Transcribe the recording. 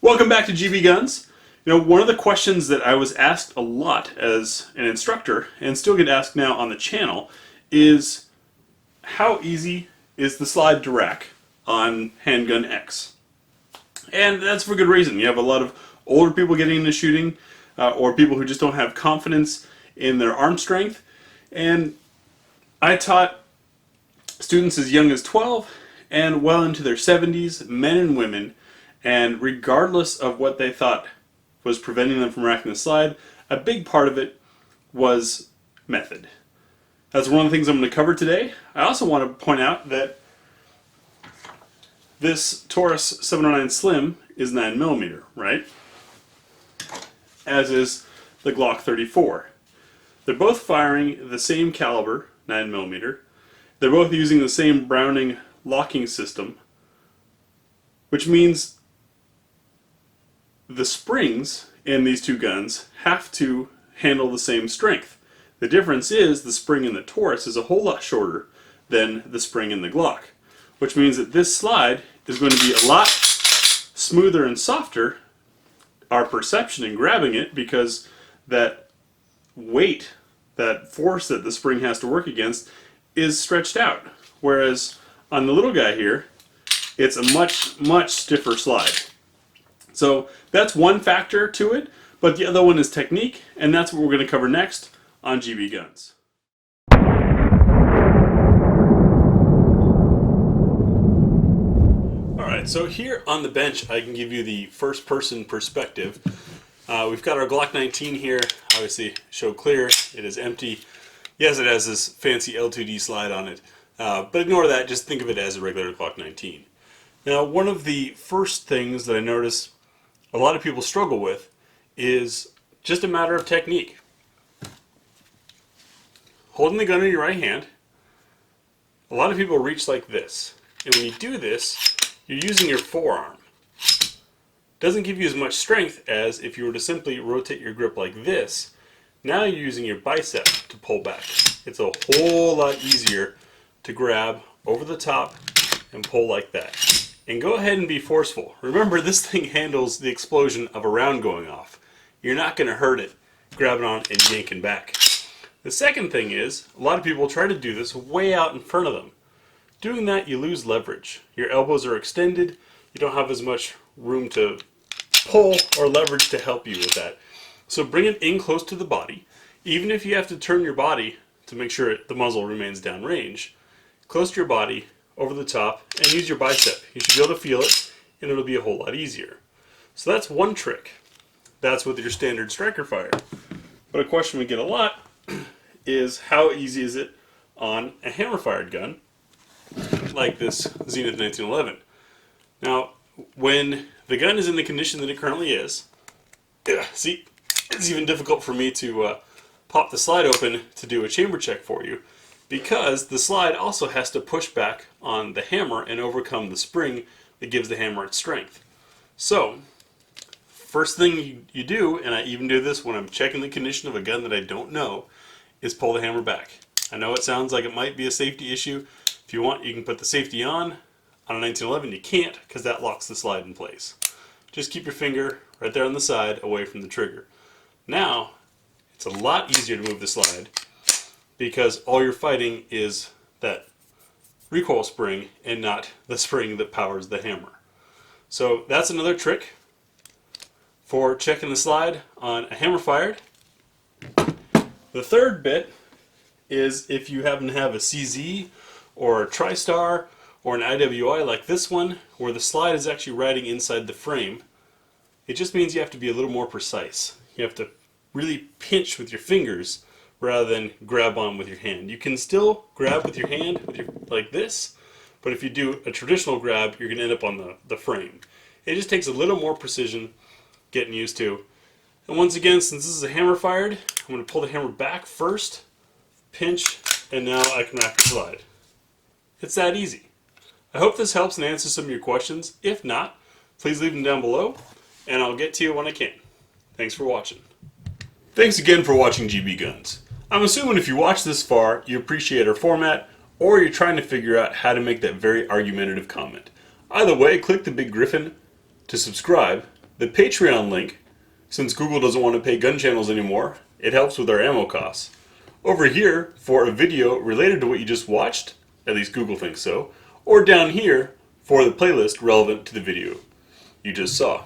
Welcome back to GBGuns. One of the questions that I was asked a lot as an instructor, and still get asked now on the channel, is how easy is the slide to rack on Handgun X? And that's for good reason. You have a lot of older people getting into shooting, or people who just don't have confidence in their arm strength. And I taught students as young as 12 and well into their 70s, men and women, and regardless of what they thought was preventing them from racking the slide, a big part of it was method. That's one of the things I'm going to cover today. I also want to point out that this Taurus 709 Slim is 9mm, right? As is the Glock 34. They're both firing the same caliber, 9mm. They're both using the same Browning locking system, which means the springs in these two guns have to handle the same strength. The difference is the spring in the Taurus is a whole lot shorter than the spring in the Glock, which means that this slide is going to be a lot smoother and softer, our perception in grabbing it, because that weight, that force that the spring has to work against, is stretched out. Whereas on the little guy here, it's a much stiffer slide. So that's one factor to it, but the other one is technique, and that's what we're going to cover next on GBGuns. Alright, so here on the bench I can give you the first person perspective. We've got our Glock 19 here, obviously show clear, it is empty. Yes, it has this fancy L2D slide on it, but ignore that, just think of it as a regular Glock 19. Now, one of the first things that I notice a lot of people struggle with is just a matter of technique. Holding the gun in your right hand, a lot of people reach like this. And when you do this, you're using your forearm. Doesn't give you as much strength as if you were to simply rotate your grip like this. Now you're using your bicep to pull back. It's a whole lot easier to grab over the top and pull like that. And go ahead and be forceful. Remember, this thing handles the explosion of a round going off. You're not going to hurt it grabbing on and yanking back. The second thing is, a lot of people try to do this way out in front of them. Doing that, you lose leverage. Your elbows are extended. You don't have as much room to pull or leverage to help you with that. So bring it in close to the body. Even if you have to turn your body to make sure the muzzle remains downrange, close to your body, over the top, and use your bicep. You should be able to feel it, and it'll be a whole lot easier. So that's one trick. That's with your standard striker fire. But a question we get a lot is, how easy is it on a hammer-fired gun like this Zenith 1911? Now, when the gun is in the condition that it currently is, see, it's even difficult for me to pop the slide open to do a chamber check for you, because the slide also has to push back on the hammer and overcome the spring that gives the hammer its strength. So, first thing you do, and I even do this when I'm checking the condition of a gun that I don't know, is pull the hammer back. I know it sounds like it might be a safety issue. If you want, you can put the safety on. On a 1911 you can't, because that locks the slide in place. Just keep your finger right there on the side away from the trigger. Now, it's a lot easier to move the slide, because all you're fighting is that recoil spring and not the spring that powers the hammer. So that's another trick for checking the slide on a hammer fired. The third bit is, if you happen to have a CZ or a TriStar or an IWI like this one, where the slide is actually riding inside the frame, it just means you have to be a little more precise. You have to really pinch with your fingers rather than grab on with your hand. You can still grab with your hand like this, but if you do a traditional grab, you're going to end up on the frame. It just takes a little more precision getting used to. And once again, since this is a hammer fired, I'm going to pull the hammer back first, pinch, and now I can rack the slide. It's that easy. I hope this helps and answers some of your questions. If not, please leave them down below, and I'll get to you when I can. Thanks for watching. Thanks again for watching GBGuns. I'm assuming if you watch this far, you appreciate our format, or you're trying to figure out how to make that very argumentative comment. Either way, click the big griffin to subscribe, The Patreon link, since Google doesn't want to pay gun channels anymore, it helps with our ammo costs. Over here, for a video related to what you just watched, at least Google thinks so, or down here for the playlist relevant to the video you just saw.